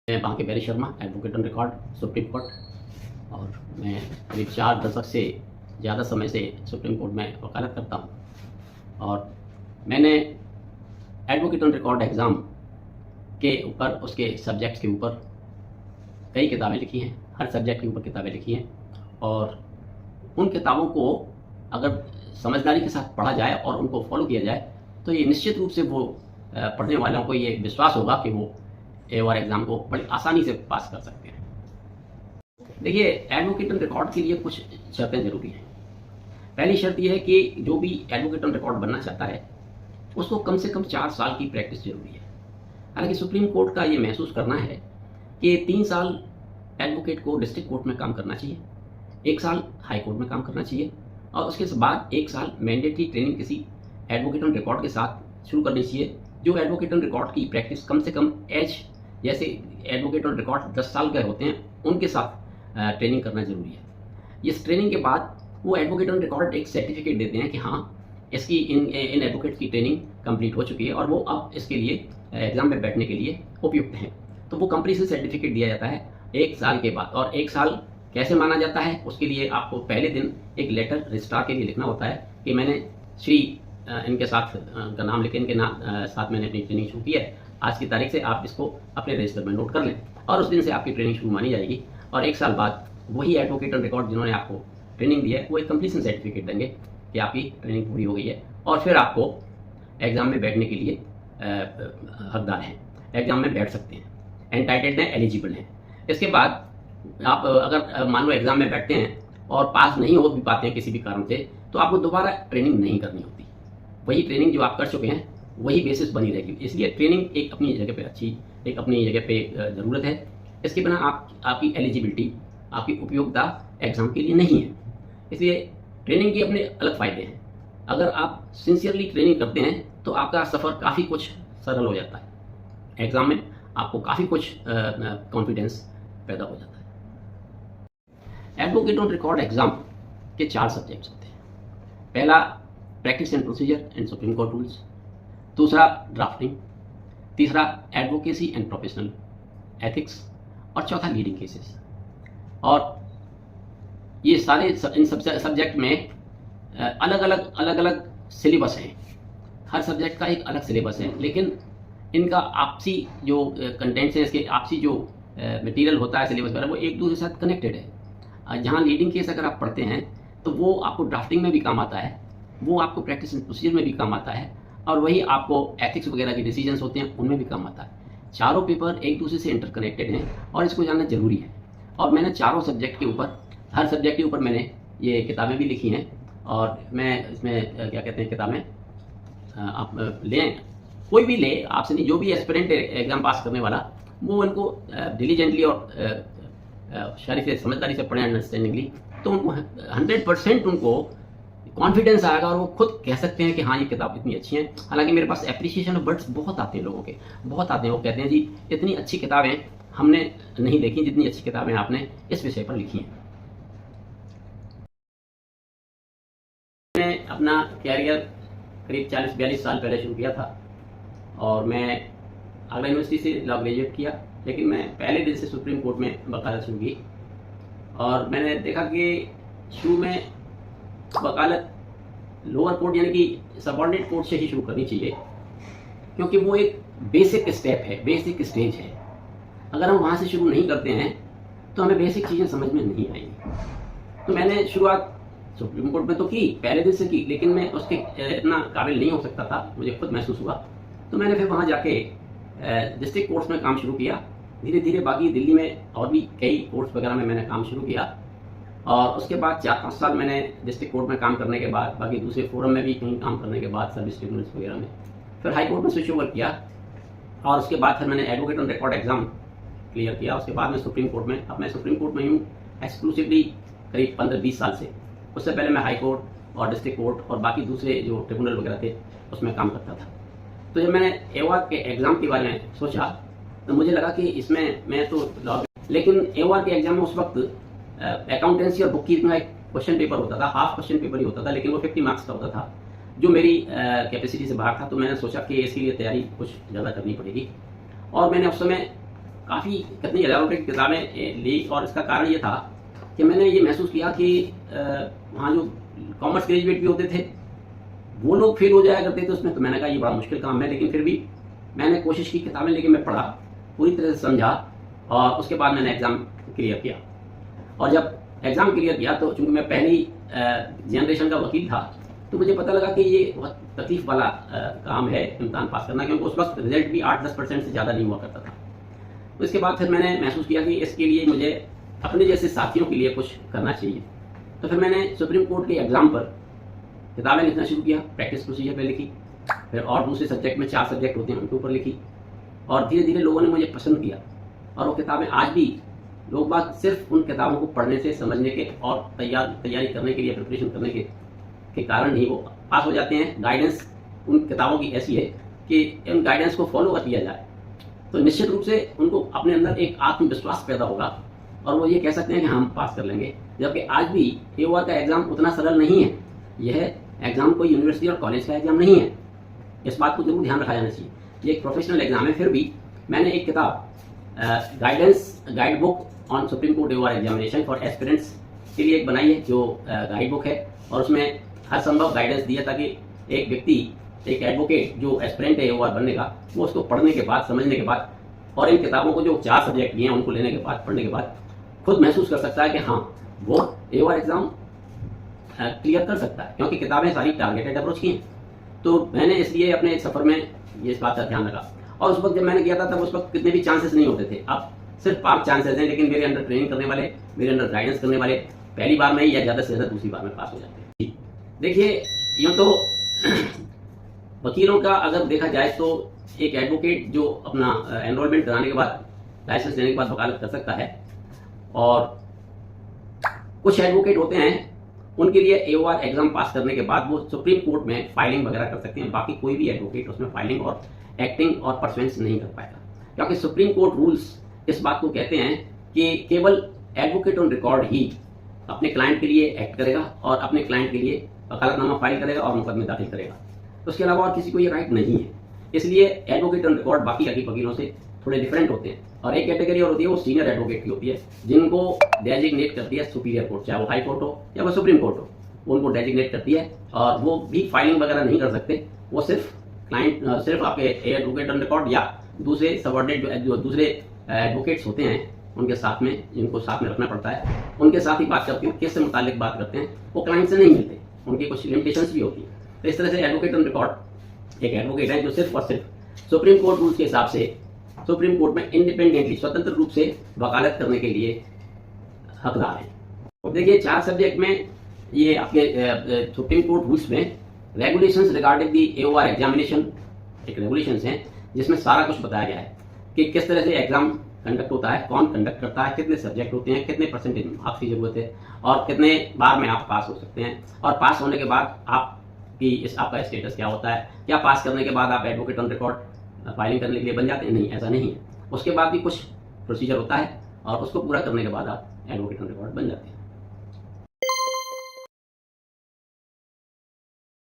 मैं Banke Bairi Sharma, advocate on record, Supreme Court. और मैं करीब 4 दशक से ज़्यादा समय से सुप्रीम कोर्ट में वकालत करता हूँ। और मैंने एडवोकेट ऑन रिकॉर्ड एग्ज़ाम के ऊपर, उसके सब्जेक्ट्स के ऊपर कई किताबें लिखी हैं। हर सब्जेक्ट के ऊपर किताबें लिखी हैं और उन किताबों को अगर समझदारी के साथ पढ़ा जाए और उनको फॉलो किया जाए तो ये निश्चित रूप से वो पढ़ने वालों को ये विश्वास होगा कि वो AOR एग्ज़ाम को बड़ी आसानी से पास कर सकते हैं। देखिए, एडवोकेट ऑन रिकॉर्ड के लिए कुछ शर्तें ज़रूरी हैं। पहली शर्त यह है कि जो भी एडवोकेट ऑन रिकॉर्ड बनना चाहता है उसको कम से कम 4 साल की प्रैक्टिस जरूरी है। हालांकि सुप्रीम कोर्ट का ये महसूस करना है कि 3 साल एडवोकेट को डिस्ट्रिक्ट कोर्ट में काम करना चाहिए, 1 साल हाई कोर्ट में काम करना चाहिए और उसके बाद 1 साल मैंडेटरी ट्रेनिंग किसी एडवोकेट ऑन रिकॉर्ड के साथ शुरू करनी चाहिए। जो एडवोकेट ऑन रिकॉर्ड की प्रैक्टिस कम से कम एज, जैसे एडवोकेट ऑन रिकॉर्ड 10 साल के होते हैं, उनके साथ ट्रेनिंग करना जरूरी है। इस ट्रेनिंग के बाद वो एडवोकेट ऑन रिकॉर्ड एक सर्टिफिकेट देते हैं कि हाँ, इसकी इन एडवोकेट की ट्रेनिंग कंप्लीट हो चुकी है और वो अब इसके लिए एग्जाम में बैठने के लिए उपयुक्त हैं। तो वो कंप्लीशन सर्टिफिकेट दिया जाता है 1 साल के बाद। और 1 साल कैसे माना जाता है, उसके लिए आपको पहले दिन एक लेटर रजिस्ट्रार के लिए लिखना होता है कि मैंने श्री इनके साथ का नाम लेके इनके साथ मैंने अपनी ट्रेनिंग शुरू की है। आज की तारीख से आप इसको अपने रजिस्टर में नोट कर लें और उस दिन से आपकी ट्रेनिंग शुरू मानी जाएगी। और 1 साल बाद वही एडवोकेट ऑन रिकॉर्ड जिन्होंने आपको ट्रेनिंग दी है वो एक कंप्लीशन सर्टिफिकेट देंगे कि आपकी ट्रेनिंग पूरी हो गई है और फिर आपको एग्जाम में बैठने के लिए हकदार हैं, एग्जाम में बैठ सकते हैं, एंटाइटल्ड हैं, एलिजिबल हैं। इसके बाद आप अगर मान लो एग्जाम में बैठते हैं और पास नहीं हो भी पाते हैं किसी भी कारण से, तो आपको दोबारा ट्रेनिंग नहीं करनी होती। वही ट्रेनिंग जो आप कर चुके हैं वही बेसिस बनी रहेगी। इसलिए ट्रेनिंग एक अपनी जगह पे अच्छी, एक अपनी जगह पे ज़रूरत है। इसके बिना आपकी एलिजिबिलिटी, आपकी उपयोगिता एग्ज़ाम के लिए नहीं है। इसलिए ट्रेनिंग के अपने अलग फ़ायदे हैं। अगर आप सिंसियरली ट्रेनिंग करते हैं तो आपका सफ़र काफ़ी कुछ सरल हो जाता है। एग्ज़ाम में आपको काफ़ी कुछ कॉन्फिडेंस पैदा हो जाता है। एडवोकेट ऑन रिकॉर्ड एग्ज़ाम के 4 सब्जेक्ट्स होते हैं। पहला practice and procedure and supreme court rules, दूसरा ड्राफ्टिंग, तीसरा एडवोकेसी एंड प्रोफेशनल एथिक्स और चौथा लीडिंग केसेस। और ये सारे इन सब्जेक्ट में अलग अलग सिलेबस हैं। हर सब्जेक्ट का एक अलग सिलेबस है, लेकिन इनका आपसी जो कंटेंट्स हैं, इसके आपसी जो मटेरियल होता है सिलेबस वगैरह, वो एक दूसरे के साथ कनेक्टेड है। जहाँ लीडिंग केस अगर आप पढ़ते हैं तो वो आपको ड्राफ्टिंग में भी काम आता है, वो आपको प्रैक्टिस एंड प्रोसीजर में भी काम आता है और वही आपको एथिक्स वगैरह के डिसीजंस होते हैं उनमें भी काम आता है। चारों पेपर एक दूसरे से इंटरकनेक्टेड हैं और इसको जानना जरूरी है। और मैंने चारों सब्जेक्ट के ऊपर, हर सब्जेक्ट के ऊपर मैंने ये किताबें भी लिखी हैं। और मैं इसमें क्या कहते हैं, किताबें आप लें, कोई भी ले, आपसे नहीं, जो भी एस्पिरेंट एग्जाम पास करने वाला, वो इनको डिलीजेंटली और शरीफ से, समझदारी से पढ़ें, अंडरस्टैंडिंगली, तो उनको 100% उनको कॉन्फिडेंस आएगा और वो खुद कह सकते हैं कि हाँ, ये किताब इतनी अच्छी है। हालांकि मेरे पास एप्रिसिएशन वर्ड्स बहुत आते हैं, लोगों के बहुत आते हैं। वो कहते हैं जी, इतनी अच्छी किताबें हमने नहीं लिखी जितनी अच्छी किताबें आपने इस विषय पर लिखी हैं। मैंने अपना कैरियर करीब 40-42 साल पहले शुरू किया था और मैं आगरा यूनिवर्सिटी से लॉ ग्रेजुएट किया, लेकिन मैं पहले दिन से सुप्रीम कोर्ट में वकालत शुरू की। और मैंने देखा कि शुरू में वकालत लोअर कोर्ट यानी कि सबऑर्डिनेट कोर्ट से ही शुरू करनी चाहिए, क्योंकि वो एक बेसिक स्टेप है, बेसिक स्टेज है। अगर हम वहाँ से शुरू नहीं करते हैं तो हमें बेसिक चीज़ें समझ में नहीं आएंगी। तो मैंने शुरुआत सुप्रीम कोर्ट में तो की, पहले दिन से की, लेकिन मैं उसके इतना काबिल नहीं हो सकता था, मुझे खुद महसूस हुआ। तो मैंने फिर वहाँ जाके डिस्ट्रिक्ट कोर्ट्स में काम शुरू किया। धीरे धीरे बाकी दिल्ली में और भी कई कोर्ट्स वगैरह में मैंने काम शुरू किया। और उसके बाद 4-5 साल मैंने डिस्ट्रिक्ट कोर्ट में काम करने के बाद, बाकी दूसरे फोरम में भी कहीं काम करने के बाद, सर्विस ट्रिब्यूनल्स वगैरह में, फिर हाई कोर्ट में स्विच ओवर किया। और उसके बाद फिर मैंने advocate on record exam clear किया। उसके बाद मैं सुप्रीम कोर्ट में, अब मैं सुप्रीम कोर्ट में हूँ एक्सक्लूसिवली करीब 15-20 साल से। उससे पहले मैं हाई कोर्ट और डिस्ट्रिक्ट कोर्ट और बाकी दूसरे जो ट्रिब्यूनल वगैरह थे उसमें काम करता था। तो जब मैंने AOR के एग्ज़ाम के बारे में सोचा तो मुझे लगा कि इसमें मैं तो लॉ, लेकिन AOR के एग्ज़ाम में उस वक्त अकाउंटेंसी और बुक कीपिंग का एक क्वेश्चन पेपर होता था, हाफ क्वेश्चन पेपर ही होता था, लेकिन वो 50 मार्क्स का होता था, जो मेरी कैपेसिटी से बाहर था। तो मैंने सोचा कि इसके लिए तैयारी कुछ ज़्यादा करनी पड़ेगी। और मैंने उस समय काफ़ी कितनी हज़ारों रुपये की किताबें ली, और इसका कारण ये था कि मैंने ये महसूस किया कि वहाँ जो कॉमर्स ग्रेजुएट भी होते थे वो लोग फेल हो जाया करते थे उसमें। तो मैंने कहा ये बड़ा मुश्किल काम है, लेकिन फिर भी मैंने कोशिश की, किताबें लेके मैं पढ़ा, पूरी तरह से समझा, और उसके बाद मैंने एग्ज़ाम क्लियर किया। और जब एग्ज़ाम क्लियर किया तो चूँकि मैं पहली जनरेशन का वकील था, तो मुझे पता लगा कि ये बहुत तकलीफ वाला काम है इम्तहान पास करना, क्योंकि उस वक्त रिजल्ट भी 8-10% से ज़्यादा नहीं हुआ करता था। तो इसके बाद फिर मैंने महसूस किया कि इसके लिए मुझे अपने जैसे साथियों के लिए कुछ करना चाहिए। तो फिर मैंने सुप्रीम कोर्ट के एग्ज़ाम पर किताबें लिखना शुरू किया, प्रैक्टिस प्रोसीजर पे लिखी, फिर और दूसरे सब्जेक्ट में 4 सब्जेक्ट होते हैं उनके ऊपर लिखी, और धीरे धीरे लोगों ने मुझे पसंद किया। और वो किताबें आज भी लोग बात सिर्फ उन किताबों को पढ़ने से, समझने के और तैयारी करने के लिए, प्रिपरेशन करने के कारण ही वो पास हो जाते हैं। गाइडेंस उन किताबों की ऐसी है कि इन गाइडेंस को फॉलो किया जाए तो निश्चित रूप से उनको अपने अंदर एक आत्मविश्वास पैदा होगा, और वो ये कह सकते हैं कि हम पास कर लेंगे। जबकि आज भी AOR का एग्ज़ाम उतना सरल नहीं है। यह एग्ज़ाम कोई यूनिवर्सिटी और कॉलेज का एग्ज़ाम नहीं है, इस बात को जरूर ध्यान रखा जाना चाहिए। ये एक प्रोफेशनल एग्ज़ाम है। फिर भी मैंने एक किताब guide book on supreme court AOR examination for aspirants के लिए एक बनाई है, जो गाइड बुक है, और उसमें हर संभव गाइडेंस दिया ताकि एक व्यक्ति, एक एडवोकेट जो एस्पिरेंट है AOR बनने का, वो उसको पढ़ने के बाद, समझने के बाद, और इन किताबों को जो 4 सब्जेक्ट लिए हैं उनको लेने के बाद, पढ़ने के बाद खुद महसूस कर सकता है कि हाँ वो AOR एग्ज़ाम क्लियर कर सकता है, क्योंकि किताबें सारी टारगेटेड अप्रोच की हैं। तो मैंने इसलिए अपने सफ़र में ये इस बात का ध्यान रखा। और उस वक्त जब मैंने किया था तब उस वक्त कितने भी चांसेस नहीं होते थे, अब सिर्फ 5 चांसेस हैं, लेकिन मेरे अंदर ट्रेनिंग करने वाले, मेरे अंदर गाइडेंस करने वाले पहली बार में ही या ज़्यादा से ज़्यादा दूसरी बार में पास हो जाते हैं। देखिए, यूँ तो वकीलों का अगर देखा जाए तो एक एडवोकेट जो अपना एनरोलमेंट कराने के बाद, लाइसेंस लेने के बाद वकालत कर सकता है, और कुछ एडवोकेट होते हैं उनके लिए AOR एग्जाम पास करने के बाद वो सुप्रीम कोर्ट में फाइलिंग वगैरह कर सकते हैं। बाकी कोई भी एडवोकेट उसमें फाइलिंग और एक्टिंग और परसुएंस नहीं कर पाएगा, क्योंकि सुप्रीम कोर्ट रूल्स इस बात को कहते हैं कि केवल एडवोकेट ऑन रिकॉर्ड ही अपने क्लाइंट के लिए एक्ट करेगा और अपने क्लाइंट के लिए वकालतनामा फाइल करेगा और मुकदमे दाखिल करेगा। उसके अलावा और किसी को ये राइट नहीं है। इसलिए एडवोकेट ऑन रिकॉर्ड बाकी वकीलों से थोड़े डिफरेंट होते हैं। और एक कैटेगरी और होती है वो सीनियर एडवोकेट की होती है, जिनको डेजिग्नेट करती है सुपीरियर कोर्ट, चाहे वो हाई कोर्ट हो या वो सुप्रीम कोर्ट हो, वो उनको डेजिग्नेट करती है, और वो भी फाइलिंग वगैरह नहीं कर सकते। वो सिर्फ क्लाइंट, सिर्फ आपके एडवोकेट ऑन रिकॉर्ड या दूसरे सबऑर्डिनेट जो दूसरे एडवोकेट्स होते हैं उनके साथ में, जिनको साथ में रखना पड़ता है, उनके साथ ही बात करते हैं, केस से मुतालिक बात करते हैं। वो क्लाइंट से नहीं मिलते, उनकी कुछ लिमिटेशंस भी होती है। तो इस तरह से एडवोकेट ऑन रिकॉर्ड एक एडवोकेट है जो सिर्फ और सिर्फ सुप्रीम कोर्ट रूल्स के हिसाब से सुप्रीम कोर्ट में इंडिपेंडेंटली, स्वतंत्र रूप से वकालत करने के लिए हकदार है। देखिए, 4 सब्जेक्ट में ये आपके सुप्रीम कोर्ट रूल्स में regulations regarding the AOR examination एक रेगुलेशंस हैं, जिसमें सारा कुछ बताया गया है कि किस तरह से एग्जाम कंडक्ट होता है, कौन कंडक्ट करता है, कितने सब्जेक्ट होते हैं, कितने परसेंटेज मार्क्स की जरूरत है, और कितने बार में आप पास हो सकते हैं, और पास होने के बाद आपका स्टेटस क्या होता है, क्या पास करने के बाद आप एडवोकेट ऑन रिकॉर्ड फाइलिंग करने के लिए बन जाते हैं। नहीं, ऐसा नहीं है। उसके बाद भी कुछ प्रोसीजर होता है, और उसको पूरा करने के बाद आप एडवोकेट ऑन रिकॉर्ड बन जाते हैं।